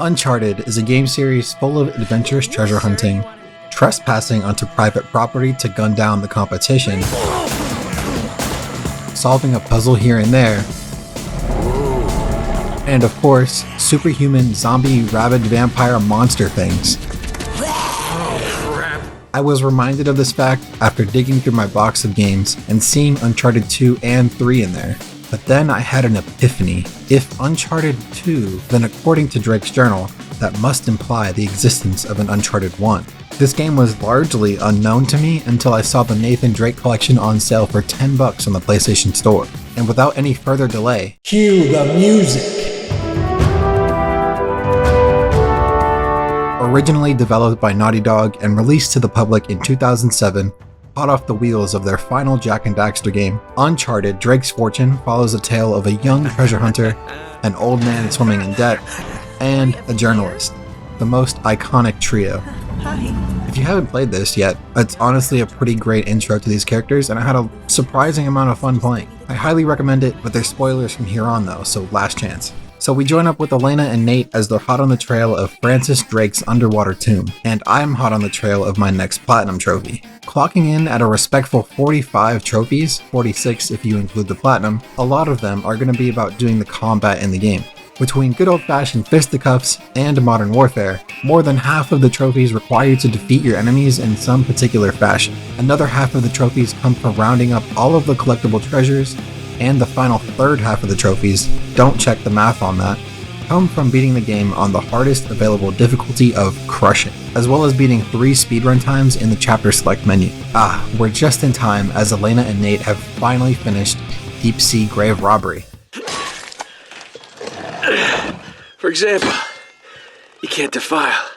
Uncharted is a game series full of adventurous treasure hunting, trespassing onto private property to gun down the competition, solving a puzzle here and there, and of course, superhuman zombie rabid vampire monster things. I was reminded of this fact after digging through my box of games and seeing Uncharted 2 and 3 in there. But then I had an epiphany. If Uncharted 2, then according to Drake's journal, that must imply the existence of an Uncharted 1. This game was largely unknown to me until I saw the Nathan Drake collection on sale for $10 on the PlayStation Store. And without any further delay, cue the music! Originally developed by Naughty Dog and released to the public in 2007, hot off the wheels of their final Jak and Daxter game, Uncharted: Drake's Fortune follows the tale of a young treasure hunter, an old man swimming in debt, and a journalist. The most iconic trio. If you haven't played this yet, it's honestly a pretty great intro to these characters, and I had a surprising amount of fun playing. I highly recommend it, but there's spoilers from here on though, so last chance. So we join up with Elena and Nate as they're hot on the trail of Francis Drake's underwater tomb, and I'm hot on the trail of my next platinum trophy. Clocking in at a respectful 45 trophies, 46 if you include the platinum, a lot of them are going to be about doing the combat in the game. Between good old-fashioned fisticuffs and modern warfare, more than half of the trophies require you to defeat your enemies in some particular fashion. Another half of the trophies come from rounding up all of the collectible treasures, and the final third half of the trophies, don't check the math on that, come from beating the game on the hardest available difficulty of Crushing, as well as beating 3 speedrun times in the chapter select menu. We're just in time as Elena and Nate have finally finished Deep Sea Grave Robbery. For example, you can't defile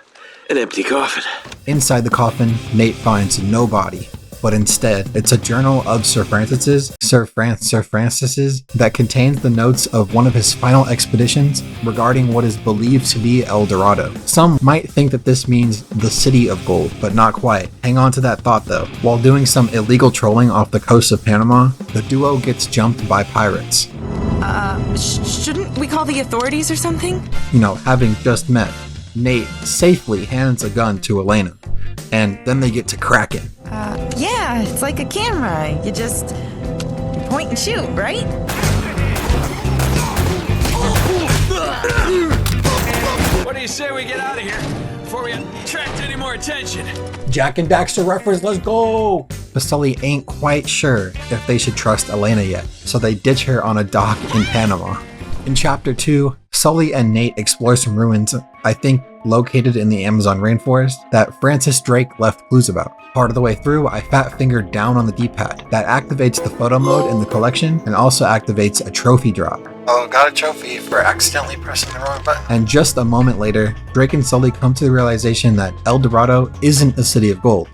an empty coffin. Inside the coffin, Nate finds no body, but instead, it's a journal of Sir Francis's that contains the notes of one of his final expeditions regarding what is believed to be El Dorado. Some might think that this means the City of Gold, but not quite. Hang on to that thought though. While doing some illegal trolling off the coast of Panama, the duo gets jumped by pirates. Shouldn't we call the authorities or something? You know, having just met, Nate safely hands a gun to Elena, and then they get to cracking. Yeah, it's like a camera. You just point and shoot, right? What do you say we get out of here before we attract any more attention? Jak and Daxter reference, let's go! But Sully ain't quite sure if they should trust Elena yet, so they ditch her on a dock in Panama. In Chapter 2, Sully and Nate explore some ruins, I think located in the Amazon rainforest, that Francis Drake left clues about. Part of the way through, I fat-fingered down on the D-pad. That activates the photo mode in the collection and also activates a trophy drop. Oh, got a trophy for accidentally pressing the wrong button. And just a moment later, Drake and Sully come to the realization that El Dorado isn't a city of gold.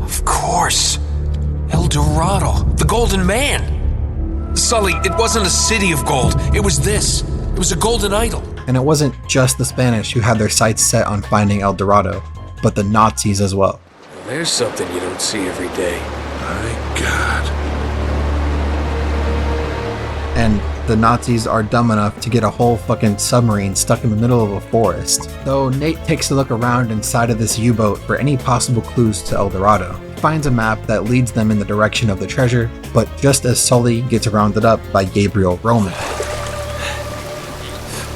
Of course. El Dorado, the Golden Man. Sully, it wasn't a city of gold. It was this. It was a golden idol. And it wasn't just the Spanish who had their sights set on finding El Dorado, but the Nazis as well. There's something you don't see every day. My God. And the Nazis are dumb enough to get a whole fucking submarine stuck in the middle of a forest. So Nate takes a look around inside of this U-boat for any possible clues to El Dorado. Finds a map that leads them in the direction of the treasure, but just as Sully gets rounded up by Gabriel Roman.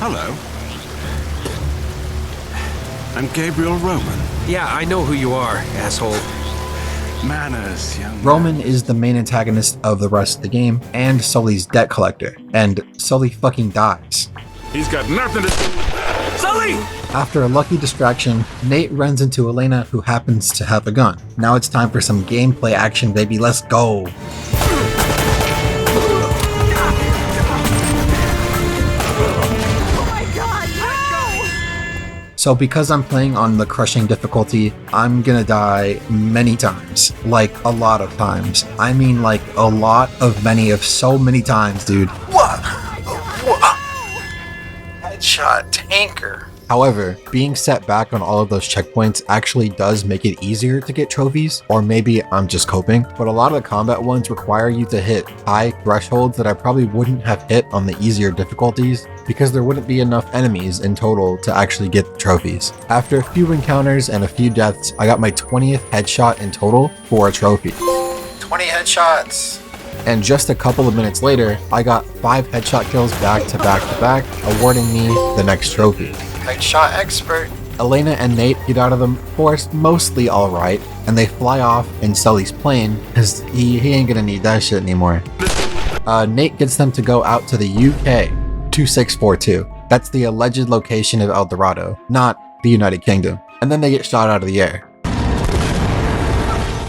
Hello. I'm Gabriel Roman. Yeah, I know who you are, asshole. Manners, young Roman man. is the main antagonist of the rest of the game and Sully's debt collector, and Sully fucking dies. He's got nothing to do. Sully! After a lucky distraction, Nate runs into Elena, who happens to have a gun. Now it's time for some gameplay action, baby. Let's go! So because I'm playing on the crushing difficulty, I'm gonna die many times. Like, a lot of times. I mean, like, a lot of so many times, dude. What? Headshot tanker. However, being set back on all of those checkpoints actually does make it easier to get trophies, or maybe I'm just coping, but a lot of the combat ones require you to hit high thresholds that I probably wouldn't have hit on the easier difficulties because there wouldn't be enough enemies in total to actually get the trophies. After a few encounters and a few deaths, I got my 20th headshot in total for a trophy. 20 headshots! And just a couple of minutes later, I got 5 headshot kills back to back to back, awarding me the next trophy. Headshot expert. Elena and Nate get out of the forest mostly alright, and they fly off in Sully's plane, because he ain't gonna need that shit anymore. Nate gets them to go out to the UK, 2642. That's the alleged location of El Dorado, not the United Kingdom. And then they get shot out of the air.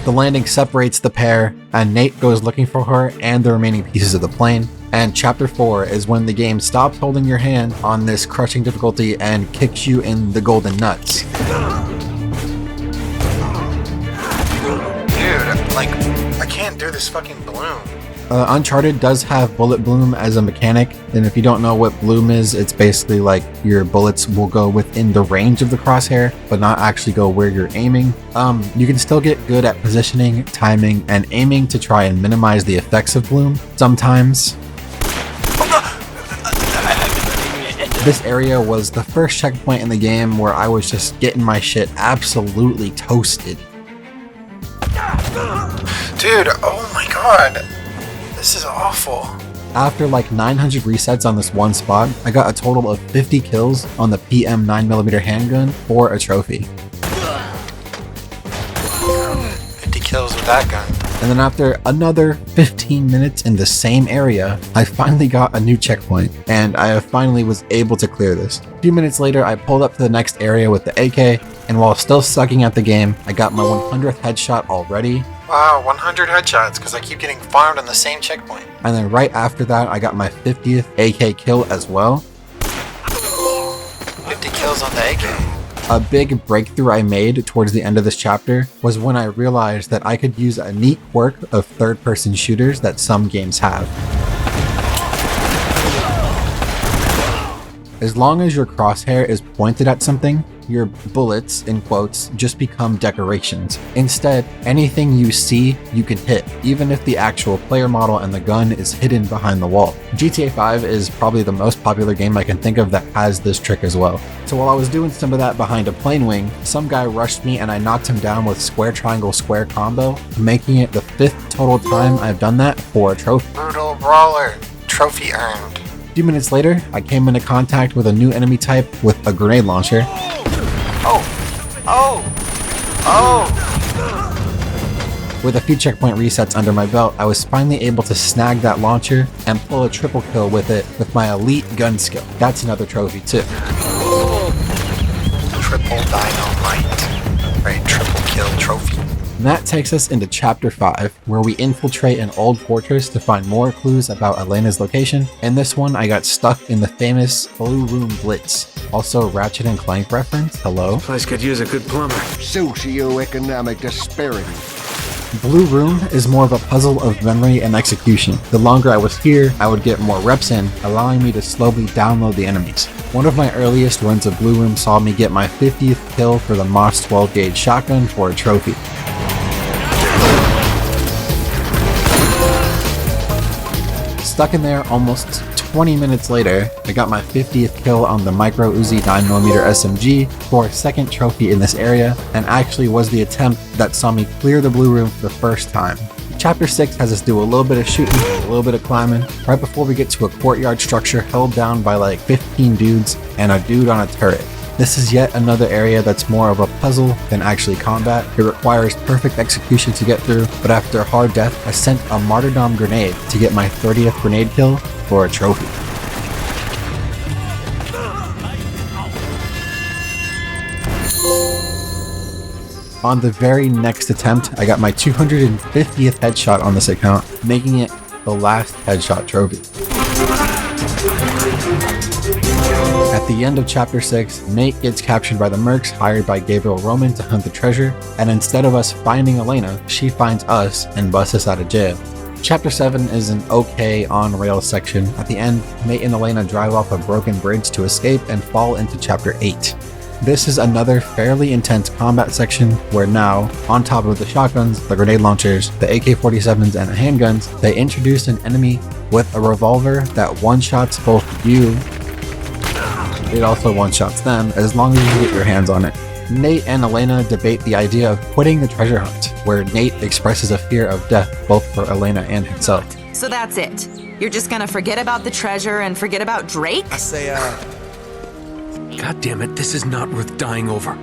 The landing separates the pair, and Nate goes looking for her and the remaining pieces of the plane. And Chapter 4 is when the game stops holding your hand on this crushing difficulty and kicks you in the golden nuts. Dude, like, I can't do this fucking bloom. Uncharted does have bullet bloom as a mechanic, and if you don't know what bloom is, it's basically like your bullets will go within the range of the crosshair, but not actually go where you're aiming. You can still get good at positioning, timing, and aiming to try and minimize the effects of bloom sometimes. This area was the first checkpoint in the game where I was just getting my shit absolutely toasted. Dude, oh my god. This is awful. After like 900 resets on this one spot, I got a total of 50 kills on the PM 9mm handgun for a trophy. 50 kills with that gun. And then after another 15 minutes in the same area, I finally got a new checkpoint, and I finally was able to clear this. A few minutes later, I pulled up to the next area with the AK, and while still sucking at the game, I got my 100th headshot already. Wow, 100 headshots, because I keep getting farmed on the same checkpoint. And then right after that, I got my 50th AK kill as well. 50 kills on the AK. A big breakthrough I made towards the end of this chapter was when I realized that I could use a neat quirk of third-person shooters that some games have. As long as your crosshair is pointed at something, your bullets, in quotes, just become decorations. Instead, anything you see, you can hit, even if the actual player model and the gun is hidden behind the wall. GTA 5 is probably the most popular game I can think of that has this trick as well. So while I was doing some of that behind a plane wing, some guy rushed me and I knocked him down with square triangle square combo, making it the 5th total time I've done that for a trophy. Brutal brawler, trophy earned. A few minutes later, I came into contact with a new enemy type with a grenade launcher. With a few checkpoint resets under my belt, I was finally able to snag that launcher and pull a triple kill with it with my elite gun skill. That's another trophy too. Triple dynamite. Right, triple kill trophy. And that takes us into Chapter 5, where we infiltrate an old fortress to find more clues about Elena's location. In this one, I got stuck in the famous Blue Room Blitz. Also, Ratchet and Clank reference, hello. Place could use a good plumber. Socioeconomic disparity. Blue Room is more of a puzzle of memory and execution. The longer I was here, I would get more reps in, allowing me to slowly download the enemies. One of my earliest runs of Blue Room saw me get my 50th kill for the Moss 12 gauge shotgun for a trophy. Stuck in there almost 20 minutes later, I got my 50th kill on the Micro Uzi 9mm SMG for a second trophy in this area, and actually was the attempt that saw me clear the Blue Room for the first time. Chapter 6 has us do a little bit of shooting, a little bit of climbing, right before we get to a courtyard structure held down by like 15 dudes and a dude on a turret. This is yet another area that's more of a puzzle than actually combat. It requires perfect execution to get through, but after a hard death, I sent a martyrdom grenade to get my 30th grenade kill for a trophy. On the very next attempt, I got my 250th headshot on this account, making it the last headshot trophy. At the end of Chapter 6, Nate gets captured by the mercs hired by Gabriel Roman to hunt the treasure, and instead of us finding Elena, she finds us and busts us out of jail. Chapter 7 is an okay on-rails section. At the end, Nate and Elena drive off a broken bridge to escape and fall into Chapter 8. This is another fairly intense combat section where now, on top of the shotguns, the grenade launchers, the AK-47s, and the handguns, they introduce an enemy with a revolver that one-shots both you. It also one-shots them as long as you get your hands on it. Nate and Elena debate the idea of quitting the treasure hunt, where Nate expresses a fear of death both for Elena and himself. So that's it. You're just gonna forget about the treasure and forget about Drake? I say, God damn it, this is not worth dying over.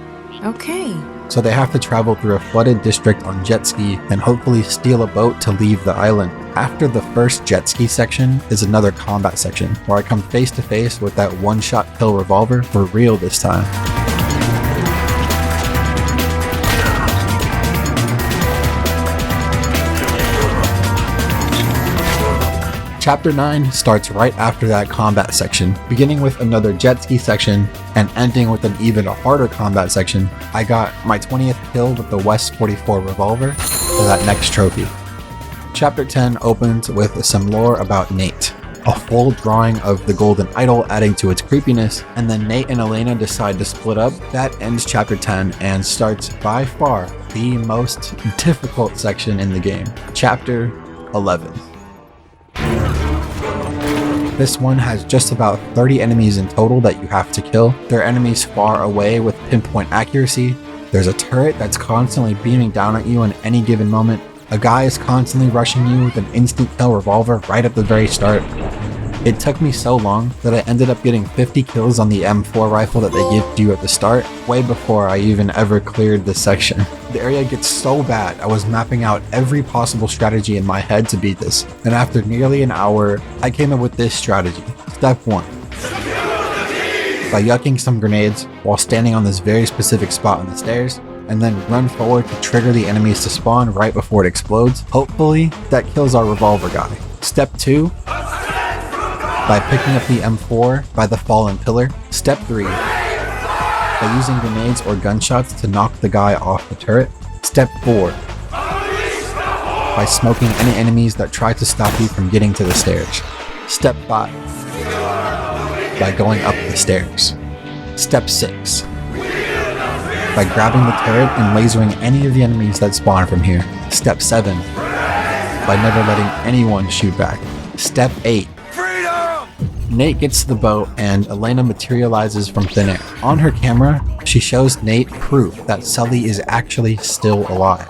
Okay. So they have to travel through a flooded district on jet ski and hopefully steal a boat to leave the island. After the first jet ski section is another combat section, where I come face to face with that one-shot kill revolver for real this time. Chapter 9 starts right after that combat section, beginning with another jet ski section and ending with an even harder combat section. I got my 20th kill with the West 44 revolver for that next trophy. Chapter 10 opens with some lore about Nate, a full drawing of the golden idol adding to its creepiness, and then Nate and Elena decide to split up. That ends Chapter 10 and starts by far the most difficult section in the game, Chapter 11. This one has just about 30 enemies in total that you have to kill. There are enemies far away with pinpoint accuracy. There's a turret that's constantly beaming down at you in any given moment. A guy is constantly rushing you with an instant kill revolver right at the very start. It took me so long that I ended up getting 50 kills on the M4 rifle that they give you at the start, way before I even ever cleared this section. The area gets so bad, I was mapping out every possible strategy in my head to beat this, and after nearly an hour, I came up with this strategy. Step 1. By yucking some grenades while standing on this very specific spot on the stairs, and then run forward to trigger the enemies to spawn right before it explodes. Hopefully, that kills our revolver guy. Step 2. By picking up the M4 by the fallen pillar. Step 3. By using grenades or gunshots to knock the guy off the turret. Step 4. By smoking any enemies that try to stop you from getting to the stairs. Step 5. By going up the stairs. Step 6. By grabbing the turret and lasering any of the enemies that spawn from here. Step 7. By never letting anyone shoot back. Step 8. Nate gets to the boat and Elena materializes from thin air. On her camera, she shows Nate proof that Sully is actually still alive.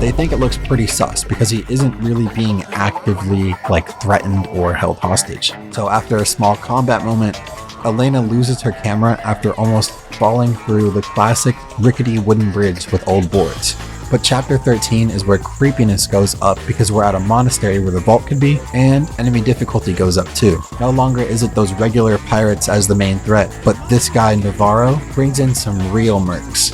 They think it looks pretty sus because he isn't really being actively threatened or held hostage. So after a small combat moment, Elena loses her camera after almost falling through the classic rickety wooden bridge with old boards. But Chapter 13 is where creepiness goes up because we're at a monastery where the vault could be, and enemy difficulty goes up too. No longer is it those regular pirates as the main threat, but this guy Navarro brings in some real mercs.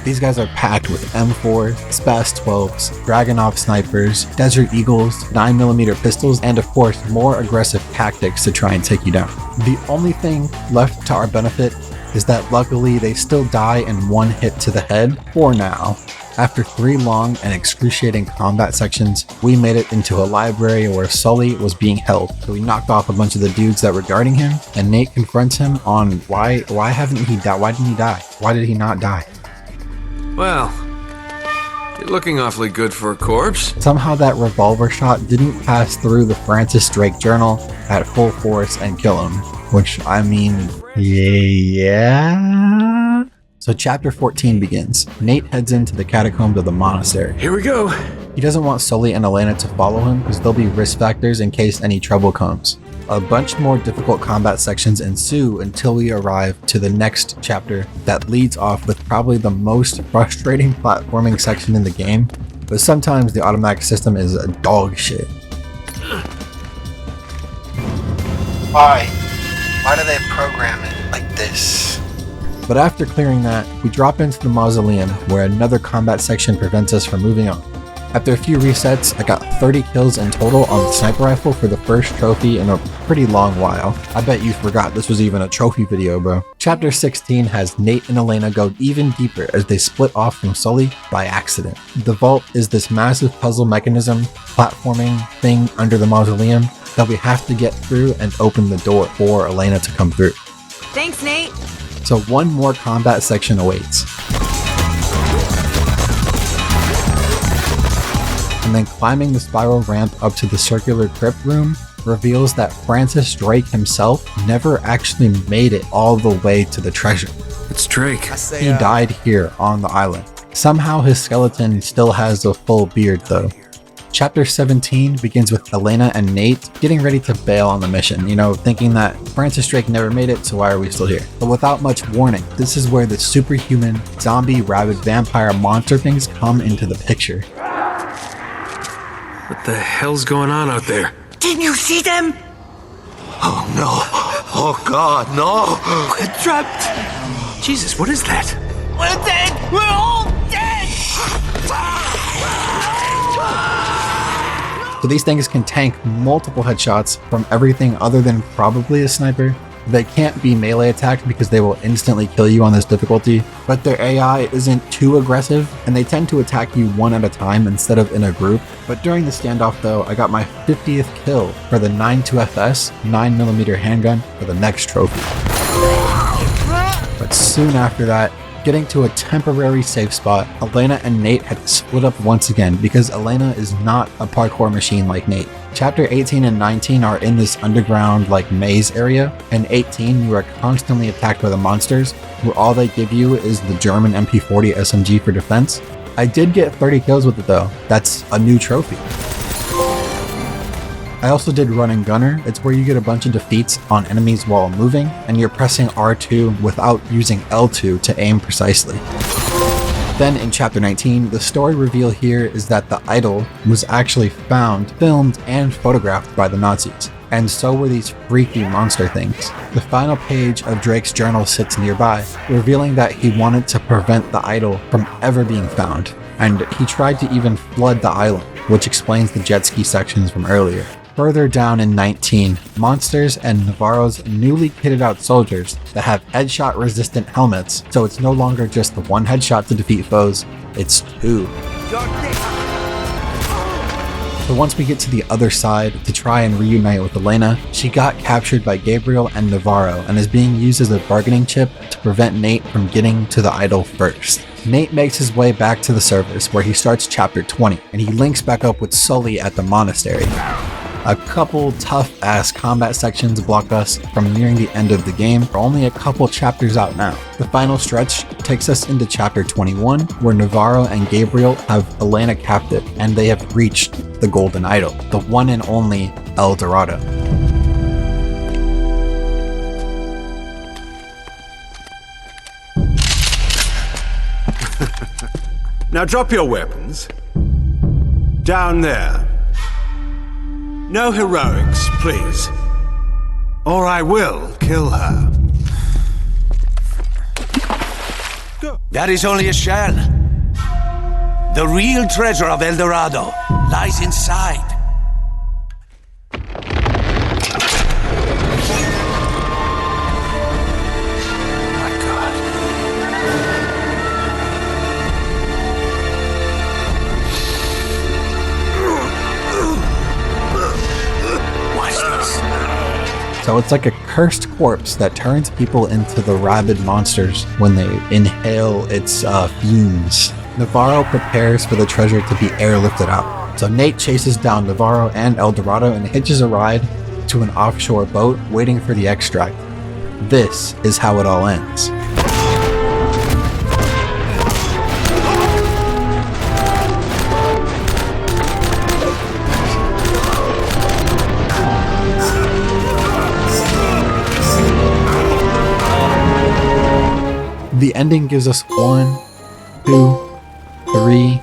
These guys are packed with M4s, Spas 12s, Dragunov snipers, Desert Eagles, 9mm pistols, and of course more aggressive tactics to try and take you down. The only thing left to our benefit is that luckily they still die in one hit to the head for now. After 3 long and excruciating combat sections, we made it into a library where Sully was being held. So we knocked off a bunch of the dudes that were guarding him, and Nate confronts him on why didn't he die? Why did he not die? Well, you're looking awfully good for a corpse. Somehow that revolver shot didn't pass through the Francis Drake journal at full force and kill him. Which, I mean, yeah. So Chapter 14 begins. Nate heads into the catacombs of the monastery. Here we go. He doesn't want Sully and Elena to follow him because there'll be risk factors in case any trouble comes. A bunch more difficult combat sections ensue until we arrive to the next chapter that leads off with probably the most frustrating platforming section in the game, but sometimes the automatic system is a dog shit. Why do they program it like this? But after clearing that, we drop into the mausoleum where another combat section prevents us from moving on. After a few resets, I got 30 kills in total on the sniper rifle for the first trophy in a pretty long while. I bet you forgot this was even a trophy video, bro. Chapter 16 has Nate and Elena go even deeper as they split off from Sully by accident. The vault is this massive puzzle mechanism, platforming thing under the mausoleum that we have to get through and open the door for Elena to come through. Thanks, Nate. So one more combat section awaits. And then climbing the spiral ramp up to the circular crypt room reveals that Francis Drake himself never actually made it all the way to the treasure. It's Drake. He died here on the island. Somehow his skeleton still has a full beard though. Chapter 17 begins with Elena and Nate getting ready to bail on the mission, thinking that Francis Drake never made it, so why are we still here? But without much warning, this is where the superhuman, zombie, rabid vampire monster things come into the picture. What the hell's going on out there? Didn't you see them? Oh no. Oh God, no. We're trapped. Jesus, what is that? We're dead. We're all dead. So these things can tank multiple headshots from everything other than probably a sniper. They can't be melee attacked because they will instantly kill you on this difficulty, but their AI isn't too aggressive and they tend to attack you one at a time instead of in a group. But during the standoff though, I got my 50th kill for the 9.2FS 9mm handgun for the next trophy. But soon after that, getting to a temporary safe spot, Elena and Nate had to split up once again because Elena is not a parkour machine like Nate. Chapter 18 and 19 are in this underground maze area, and 18 you are constantly attacked by the monsters, where all they give you is the German MP40 SMG for defense. I did get 30 kills with it though. That's a new trophy. I also did Run and Gunner. It's where you get a bunch of defeats on enemies while moving, and you're pressing R2 without using L2 to aim precisely. Then in Chapter 19, the story reveal here is that the idol was actually found, filmed, and photographed by the Nazis, and so were these freaky monster things. The final page of Drake's journal sits nearby, revealing that he wanted to prevent the idol from ever being found, and he tried to even flood the island, which explains the jet ski sections from earlier. Further down in 19, Monsters and Navarro's newly kitted out soldiers that have headshot resistant helmets, so it's no longer just the one headshot to defeat foes, it's two. So once we get to the other side to try and reunite with Elena, she got captured by Gabriel and Navarro and is being used as a bargaining chip to prevent Nate from getting to the idol first. Nate makes his way back to the surface where he starts Chapter 20 and he links back up with Sully at the monastery. A couple tough-ass combat sections block us from nearing the end of the game. We're only a couple chapters out now. The final stretch takes us into Chapter 21, where Navarro and Gabriel have Elena captive, and they have reached the Golden Idol, the one and only El Dorado. Now drop your weapons. Down there. No heroics, please. Or I will kill her. That is only a shell. The real treasure of El Dorado lies inside. My God. So it's like a cursed corpse that turns people into the rabid monsters when they inhale its fumes. Navarro prepares for the treasure to be airlifted out. So Nate chases down Navarro and El Dorado and hitches a ride to an offshore boat waiting for the extract. This is how it all ends. The ending gives us 1, 2, 3,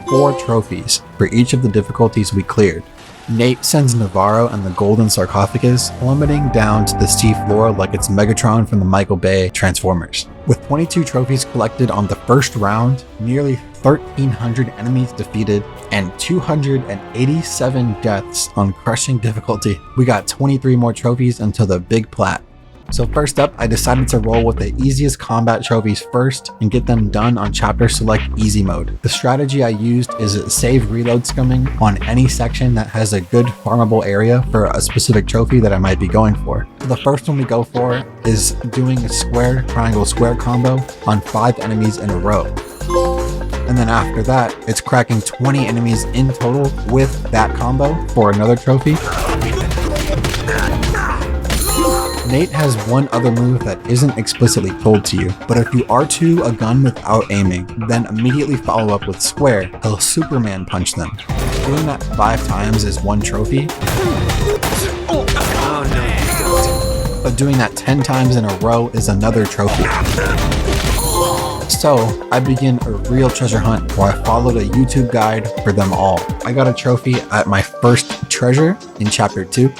4 trophies for each of the difficulties we cleared. Nate sends Navarro and the golden sarcophagus plummeting down to the sea floor like it's Megatron from the Michael Bay Transformers. With 22 trophies collected on the first round, nearly 1,300 enemies defeated, and 287 deaths on crushing difficulty, we got 23 more trophies until the big plat. So first up, I decided to roll with the easiest combat trophies first and get them done on chapter select easy mode. The strategy I used is save reload scumming on any section that has a good farmable area for a specific trophy that I might be going for. So the first one we go for is doing a square, triangle, square combo on 5 enemies in a row. And then after that, it's cracking 20 enemies in total with that combo for another trophy. Nate has one other move that isn't explicitly told to you, but if you R2 a gun without aiming, then immediately follow up with square, he'll Superman punch them. Doing that 5 times is one trophy, but doing that 10 times in a row is another trophy. So I begin a real treasure hunt where I followed a YouTube guide for them all. I got a trophy at my first treasure in chapter 2.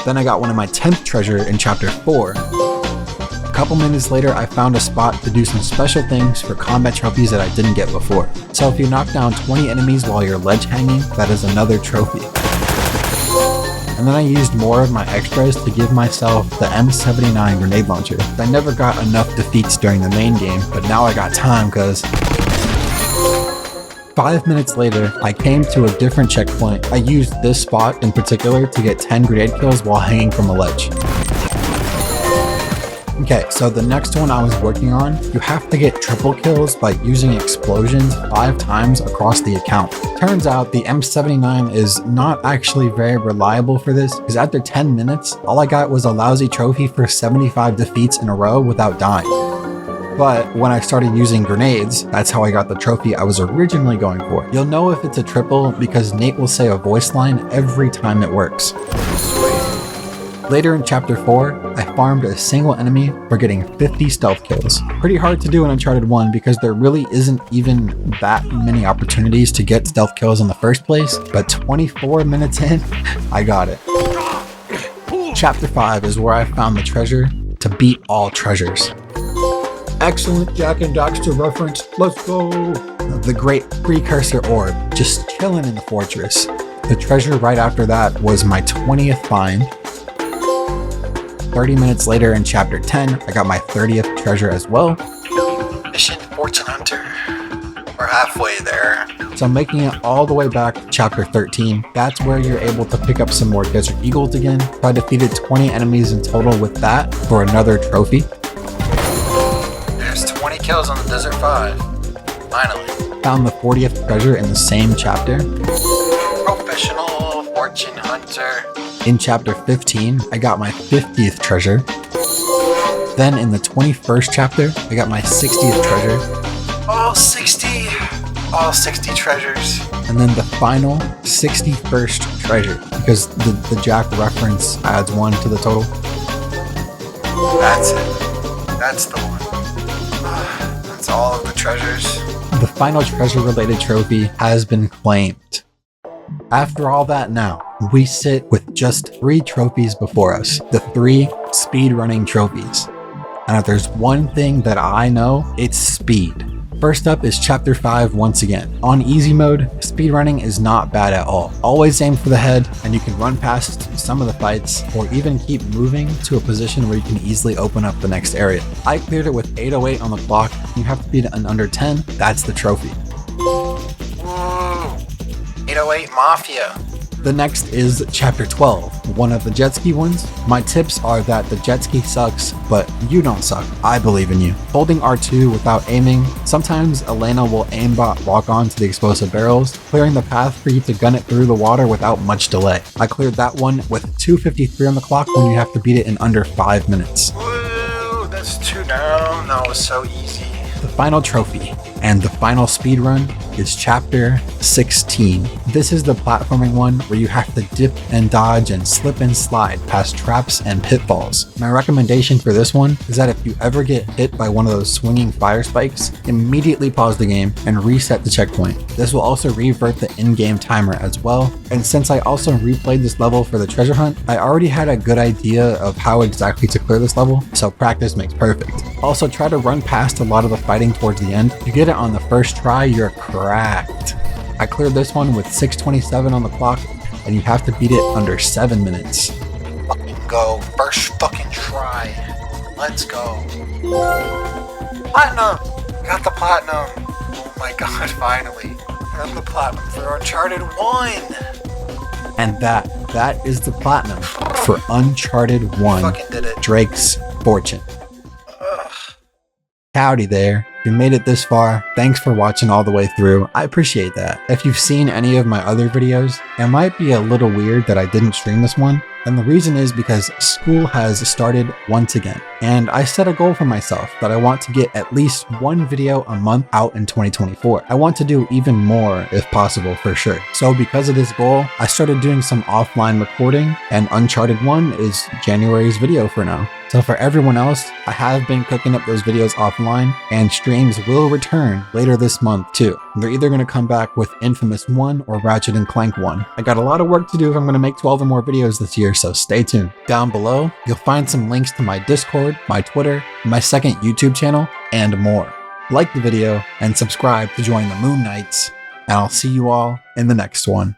Then I got one of my 10th treasure in chapter 4. A couple minutes later, I found a spot to do some special things for combat trophies that I didn't get before. So if you knock down 20 enemies while you're ledge hanging, that is another trophy. And then I used more of my extras to give myself the M79 grenade launcher. I never got enough defeats during the main game, but now I got time cause 5 minutes later, I came to a different checkpoint. I used this spot in particular to get 10 grenade kills while hanging from a ledge. Okay, so the next one I was working on, you have to get triple kills by using explosions 5 times across the account. Turns out the M79 is not actually very reliable for this, because after 10 minutes, all I got was a lousy trophy for 75 defeats in a row without dying. But when I started using grenades, that's how I got the trophy I was originally going for. You'll know if it's a triple because Nate will say a voice line every time it works. Later in chapter 4, I farmed a single enemy for getting 50 stealth kills. Pretty hard to do in Uncharted 1 because there really isn't even that many opportunities to get stealth kills in the first place, but 24 minutes in, I got it. Chapter 5 is where I found the treasure to beat all treasures. Excellent Jak and Daxter reference, let's go! The great precursor orb, just chilling in the fortress. The treasure right after that was my 20th find. 30 minutes later in chapter 10, I got my 30th treasure as well. Mission Fortune Hunter. We're halfway there. So I'm making it all the way back to chapter 13. That's where you're able to pick up some more Desert Eagles again. So I defeated 20 enemies in total with that for another trophy. 20 kills on the Desert 5. Finally. Found the 40th treasure in the same chapter. Professional Fortune Hunter. In chapter 15, I got my 50th treasure. Then in the 21st chapter, I got my 60th treasure. All 60 treasures. And then the final 61st treasure, because the Jak reference adds 1 to the total. That's it. That's the one. That's all of the treasures. The final treasure-related trophy has been claimed. After all that now, we sit with just 3 trophies before us. The 3 speedrunning trophies. And if there's one thing that I know, it's speed. First up is chapter 5 once again. On easy mode, speedrunning is not bad at all. Always aim for the head and you can run past some of the fights or even keep moving to a position where you can easily open up the next area. I cleared it with 808 on the clock. You have to beat it in under 10. That's the trophy. Whoa, 808 Mafia. The next is chapter 12, one of the jet ski ones. My tips are that the jet ski sucks, but you don't suck. I believe in you. Holding R2 without aiming. Sometimes Elena will aimbot lock on to the explosive barrels, clearing the path for you to gun it through the water without much delay. I cleared that one with 2:53 on the clock when you have to beat it in under 5 minutes. Woo, that's 2 down. That was so easy. The final trophy and the final speed run is Chapter 16. This is the platforming one where you have to dip and dodge and slip and slide past traps and pitfalls. My recommendation for this one is that if you ever get hit by one of those swinging fire spikes, immediately pause the game and reset the checkpoint. This will also revert the in-game timer as well, and since I also replayed this level for the treasure hunt, I already had a good idea of how exactly to clear this level, so practice makes perfect. Also, try to run past a lot of the fighting towards the end. If you get it on the first try, you're cracked. I cleared this one with 6:27 on the clock, and you have to beat it under 7 minutes. Fucking go, first fucking try. Let's go. Platinum! Got the platinum. Oh my god, finally. Got the platinum for Uncharted 1. And that is the platinum for Uncharted 1. Fucking did it. Drake's Fortune. Howdy there. If you made it this far, thanks for watching all the way through. I appreciate that. If you've seen any of my other videos, it might be a little weird that I didn't stream this one. And the reason is because school has started once again. And I set a goal for myself that I want to get at least one video a month out in 2024. I want to do even more if possible for sure. So because of this goal, I started doing some offline recording, and Uncharted 1 is January's video for now. So for everyone else, I have been cooking up those videos offline, and streams will return later this month too. They're either going to come back with Infamous 1 or Ratchet & Clank 1. I got a lot of work to do if I'm going to make 12 or more videos this year, so stay tuned. Down below, you'll find some links to my Discord, my Twitter, my second YouTube channel, and more. Like the video and subscribe to join the Moon Knights, and I'll see you all in the next one.